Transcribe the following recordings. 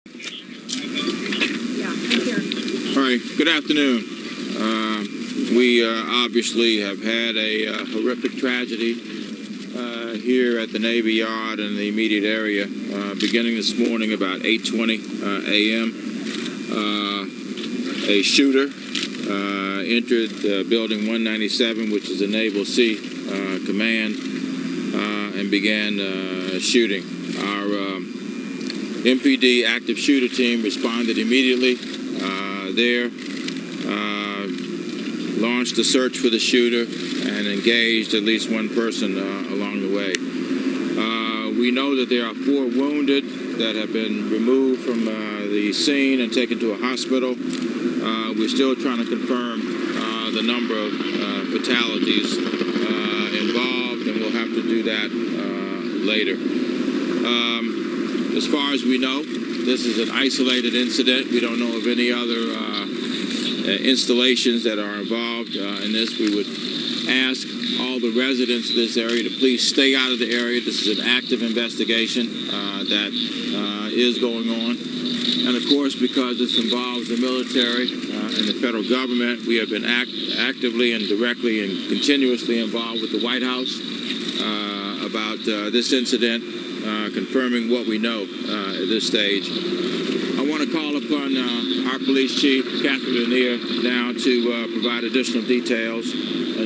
All right, good afternoon. We obviously have had a horrific tragedy here at the Navy Yard in the immediate area, beginning this morning about 8:20 a.m. A shooter entered building 197, which is the Naval Sea Command, and began shooting. Our MPD active shooter team responded immediately there, launched a search for the shooter, and engaged at least one person along the way. We know that there are 4 wounded that have been removed from the scene and taken to a hospital. We're still trying to confirm the number of fatalities involved, and we'll have to do that later. As far as we know, this is an isolated incident. We don't know of any other installations that are involved in this. We would ask all the residents of this area to please stay out of the area. This is an active investigation that is going on. And of course, because this involves the military and the federal government, we have been actively and directly and continuously involved with the White House about this incident, confirming what we know at this stage. I want to call upon our police chief, Catherine Lanier, now to provide additional details.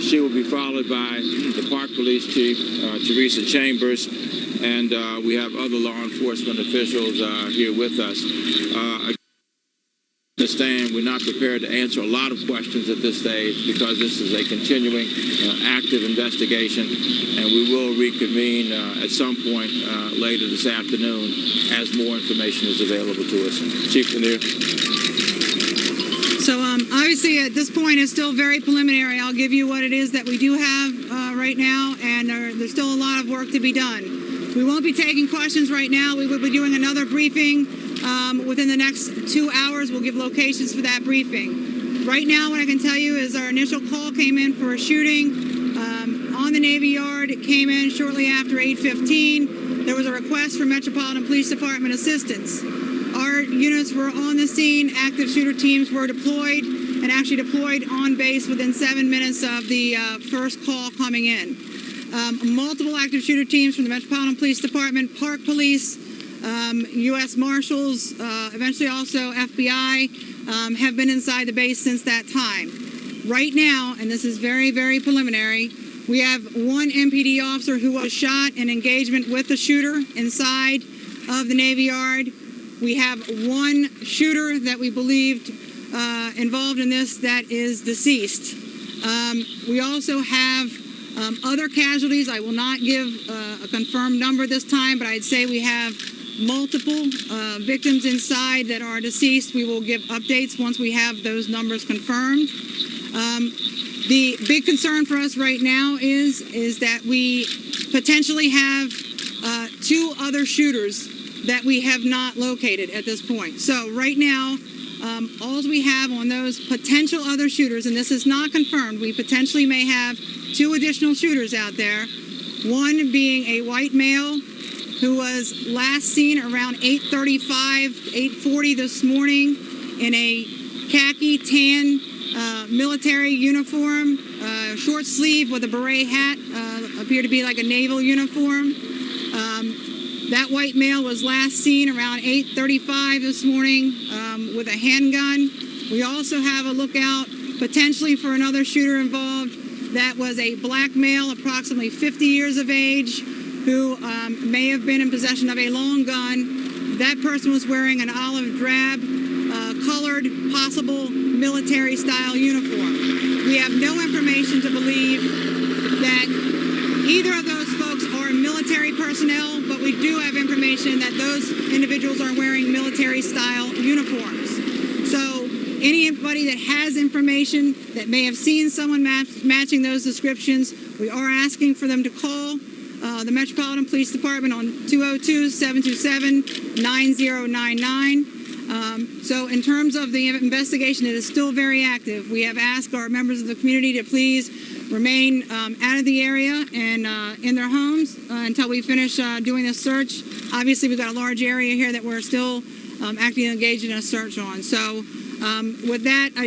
She will be followed by the Park Police Chief, Teresa Chambers, and we have other law enforcement officials here with us. I understand we're not prepared to answer a lot of questions at this stage because this is a continuing active investigation, and we will reconvene at some point later this afternoon as more information is available to us. Chief Lanier. So obviously at this point it's still very preliminary. I'll give you what it is that we do have right now, and there's still a lot of work to be done. We won't be taking questions right now. We will be doing another briefing within the next 2 hours. We'll give locations for that briefing. Right now, what I can tell you is our initial call came in for a shooting on the Navy Yard. It came in shortly after 8:15. There was a request for Metropolitan Police Department assistance. Our units were on the scene. Active shooter teams were deployed and actually deployed on base within 7 minutes of the first call coming in. Multiple active shooter teams from the Metropolitan Police Department, Park Police, U.S. Marshals, eventually also FBI, have been inside the base since that time. Right now, and this is very, very preliminary, we have one MPD officer who was shot in engagement with the shooter inside of the Navy Yard. We have one shooter that we believed involved in this that is deceased. We also have other casualties. I will not give a confirmed number this time, but I'd say we have multiple victims inside that are deceased. We will give updates once we have those numbers confirmed. The big concern for us right now is that we potentially have 2 other shooters that we have not located at this point. So right now, all we have on those potential other shooters, and this is not confirmed, we potentially may have 2 additional shooters out there. One being a white male who was last seen around 8:35, 8:40 this morning in a khaki tan military uniform, short sleeve with a beret hat, appeared to be like a naval uniform. That white male was last seen around 8:35 this morning with a handgun. We also have a lookout potentially for another shooter involved. That was a black male, approximately 50 years of age, who may have been in possession of a long gun. That person was wearing an olive drab colored, possible military-style uniform. We have no information to believe that either of those folks are military personnel, but we do have information that those individuals are wearing military-style uniforms. So anybody that has information that may have seen someone matching those descriptions, we are asking for them to call the Metropolitan Police Department on 202-727-9099. So in terms of the investigation, it is still very active. We have asked our members of the community to please remain out of the area and in their homes until we finish doing this search. Obviously, we've got a large area here that we're still acting engaged in a search on. So with that, I